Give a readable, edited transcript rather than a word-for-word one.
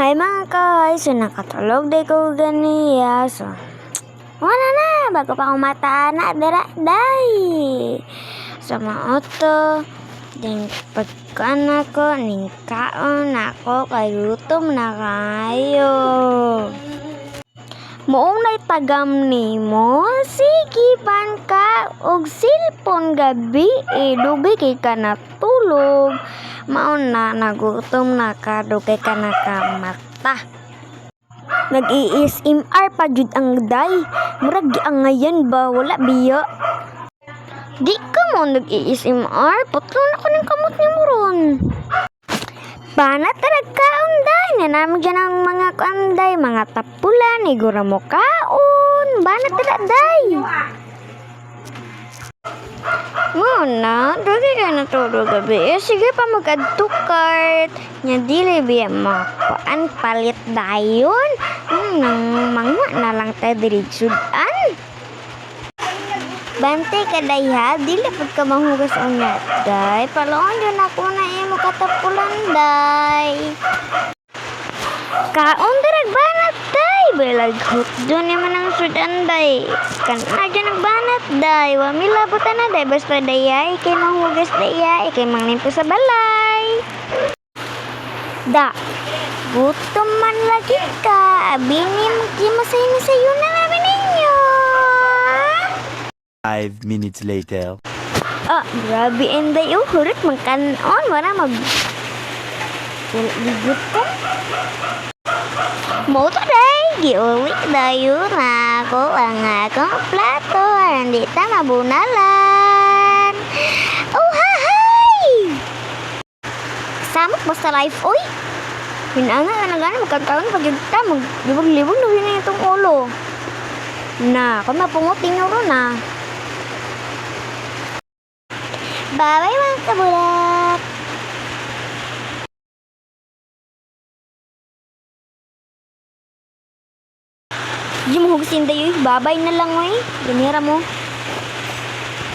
Hi mga guys, so nakatulog day ko ganiya. So, wala na, bago pa akong mata na, dara, day. So, maoto, din pagkaan ako, ning kaon ako, kay gutom na kayo. Moong nay tagam nimo, sige pan ka og cellphone gabi, dugay kay ka natulog. Maon na nagutom na ka, dugay ka nakamata. Nag-i-SMR pa jud ang day, murag giangayan ba, wala biya. Di ka mo nag-i-SMR, putlo na ko ng kamot ni Muron. Banat tarag kaon day, nanami dyan ang mga kaanday, mga tapulan, igura mo kaon, banat tarag day. Muna, dugay ka na todo gabi. Sige pa mag-adtukart. Nya dili biya makuan palit dayon. Nang mga na lang tayo diritsudan. Bantay ka day ha, dili pag ka mahugas ang day. Paloon yun ako na imo katapulan day. Kaon darag banat day. Belaghot doon naman ang sudan day. Kan na dyan nagbanat day. Wamilabutan na day. Basta dayay kay mahugas dayay. Kay manglimpo sa balay. Da. Gutom man lagi ka. Abinim kimasay na sayo na namin ninyo. 5 minutes later. Ah, grabe enday. Hurot magkanon. Wala mag... Ligot ko. Moto day, giuwi dayo na ako ang akong plato. Hindi ta mabunalan. Oh, hi! Samot basta life, oy. Hinanga ka na gana, magkagkaroon pag yun ta, maglibog-libog na yun na itong ulo. Na, kung mapunguting nyo ron na. Bye-bye mga kabulak. Di mo hugasin dayo, babay na lang oy. Ganira mo.